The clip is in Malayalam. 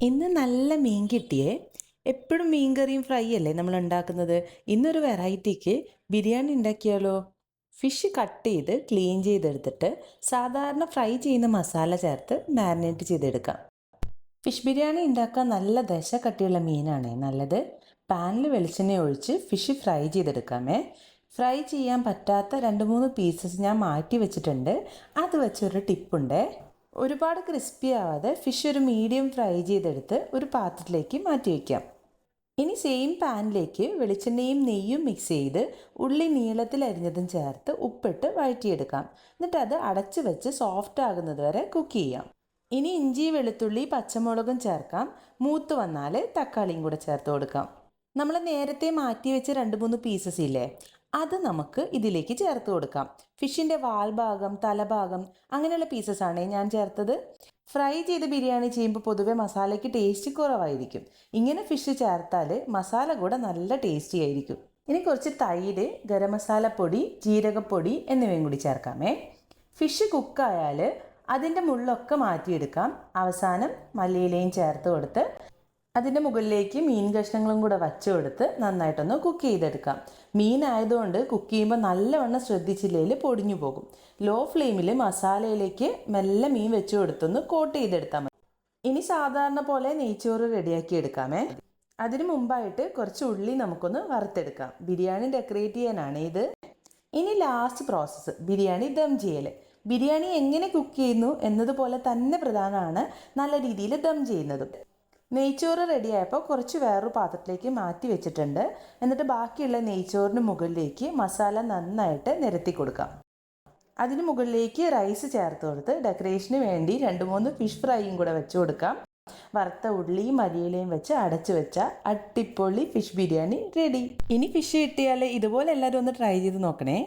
ഇന്ന് നല്ല മീൻ കിട്ടിയേ. എപ്പോഴും മീൻ കറിയും ഫ്രൈ അല്ലേ നമ്മൾ ഉണ്ടാക്കുന്നത്. ഇന്നൊരു വെറൈറ്റിക്ക് ബിരിയാണി ഉണ്ടാക്കിയാലോ? ഫിഷ് കട്ട് ചെയ്ത് ക്ലീൻ ചെയ്തെടുത്തിട്ട് സാധാരണ ഫ്രൈ ചെയ്യുന്ന മസാല ചേർത്ത് മാരിനേറ്റ് ചെയ്തെടുക്കാം. ഫിഷ് ബിരിയാണി ഉണ്ടാക്കാൻ നല്ല ദശ കട്ടിയുള്ള മീനാണേ നല്ലത്. പാനിൽ വെളിച്ചെണ്ണ ഒഴിച്ച് ഫിഷ് ഫ്രൈ ചെയ്തെടുക്കാമേ. ഫ്രൈ ചെയ്യാൻ പറ്റാത്ത 2-3 പീസസ് ഞാൻ മാറ്റി വെച്ചിട്ടുണ്ട്. അത് വെച്ചൊരു ടിപ്പുണ്ട്. ഒരുപാട് ക്രിസ്പി ആവാതെ ഫിഷ് ഒരു മീഡിയം ഫ്രൈ ചെയ്തെടുത്ത് ഒരു പാത്രത്തിലേക്ക് മാറ്റി വയ്ക്കാം. ഇനി സെയിം പാനിലേക്ക് വെളിച്ചെണ്ണയും നെയ്യും മിക്സ് ചെയ്ത് ഉള്ളി നീളത്തിൽ അരിഞ്ഞതും ചേർത്ത് ഉപ്പിട്ട് വഴറ്റിയെടുക്കാം. എന്നിട്ട് അത് അടച്ചു വെച്ച് സോഫ്റ്റ് ആകുന്നത് വരെ കുക്ക് ചെയ്യാം. ഇനി ഇഞ്ചി വെളുത്തുള്ളി പച്ചമുളകും ചേർക്കാം. മൂത്ത് വന്നാൽ തക്കാളിയും കൂടെ ചേർത്ത് കൊടുക്കാം. നമ്മൾ നേരത്തെ മാറ്റി വെച്ച് 2-3 പീസസ് ഇല്ലേ, അത് നമുക്ക് ഇതിലേക്ക് ചേർത്ത് കൊടുക്കാം. ഫിഷിൻ്റെ വാൽഭാഗം തലഭാഗം അങ്ങനെയുള്ള പീസസ് ആണ് ഞാൻ ചേർത്തത്. ഫ്രൈ ചെയ്ത് ബിരിയാണി ചെയ്യുമ്പോൾ പൊതുവെ മസാലയ്ക്ക് ടേസ്റ്റ് കുറവായിരിക്കും. ഇങ്ങനെ ഫിഷ് ചേർത്താൽ മസാല കൂടെ നല്ല ടേസ്റ്റി ആയിരിക്കും. ഇനി കുറച്ച് തൈര്, ഗരം മസാലപ്പൊടി, ജീരകപ്പൊടി എന്നിവയും കൂടി ചേർക്കാമേ. ഫിഷ് കുക്കായാൽ അതിൻ്റെ മുള്ളൊക്കെ മാറ്റിയെടുക്കാം. അവസാനം മല്ലിയിലയും ചേർത്ത് കൊടുത്ത് അതിൻ്റെ മുകളിലേക്ക് മീൻ കഷ്ണങ്ങളും കൂടെ വച്ചു കൊടുത്ത് നന്നായിട്ടൊന്ന് കുക്ക് ചെയ്തെടുക്കാം. മീനായതുകൊണ്ട് കുക്ക് ചെയ്യുമ്പോൾ നല്ലവണ്ണം ശ്രദ്ധിച്ചില്ലെങ്കിൽ പൊടിഞ്ഞു പോകും. ലോ ഫ്ലെയിമിൽ മസാലയിലേക്ക് മെല്ലെ മീൻ വെച്ച് കൊടുത്തൊന്ന് കോട്ട് ചെയ്തെടുത്താൽ മതി. ഇനി സാധാരണ പോലെ നെയ്ച്ചോറ് റെഡിയാക്കി എടുക്കാമേ. അതിനു മുമ്പായിട്ട് കുറച്ച് ഉള്ളി നമുക്കൊന്ന് വറുത്തെടുക്കാം. ബിരിയാണി ഡെക്കറേറ്റ് ചെയ്യാനാണ് ഇത്. ഇനി ലാസ്റ്റ് പ്രോസസ്സ് ബിരിയാണി ദം ചെയ്യൽ. ബിരിയാണി എങ്ങനെ കുക്ക് ചെയ്യുന്നു എന്നതുപോലെ തന്നെ പ്രധാനമാണ് നല്ല രീതിയിൽ ദം ചെയ്യുന്നതും. നെയ്ച്ചോറ് റെഡിയായപ്പോൾ കുറച്ച് വേറൊരു പാത്രത്തിലേക്ക് മാറ്റി വെച്ചിട്ടുണ്ട്. എന്നിട്ട് ബാക്കിയുള്ള നെയ്ച്ചോറിന് മുകളിലേക്ക് മസാല നന്നായിട്ട് നിരത്തി കൊടുക്കാം. അതിന് മുകളിലേക്ക് റൈസ് ചേർത്ത് കൊടുത്ത് ഡെക്കറേഷന് വേണ്ടി 2-3 ഫിഷ് ഫ്രൈയും കൂടെ വെച്ച് കൊടുക്കാം. വറുത്ത ഉള്ളിയും മല്ലിയിലയും വെച്ച് അടച്ചു വെച്ചാൽ അടിപൊളി ഫിഷ് ബിരിയാണി റെഡി. ഇനി ഫിഷ് കിട്ടിയാൽ ഇതുപോലെ എല്ലാവരും ഒന്ന് ട്രൈ ചെയ്ത് നോക്കണേ.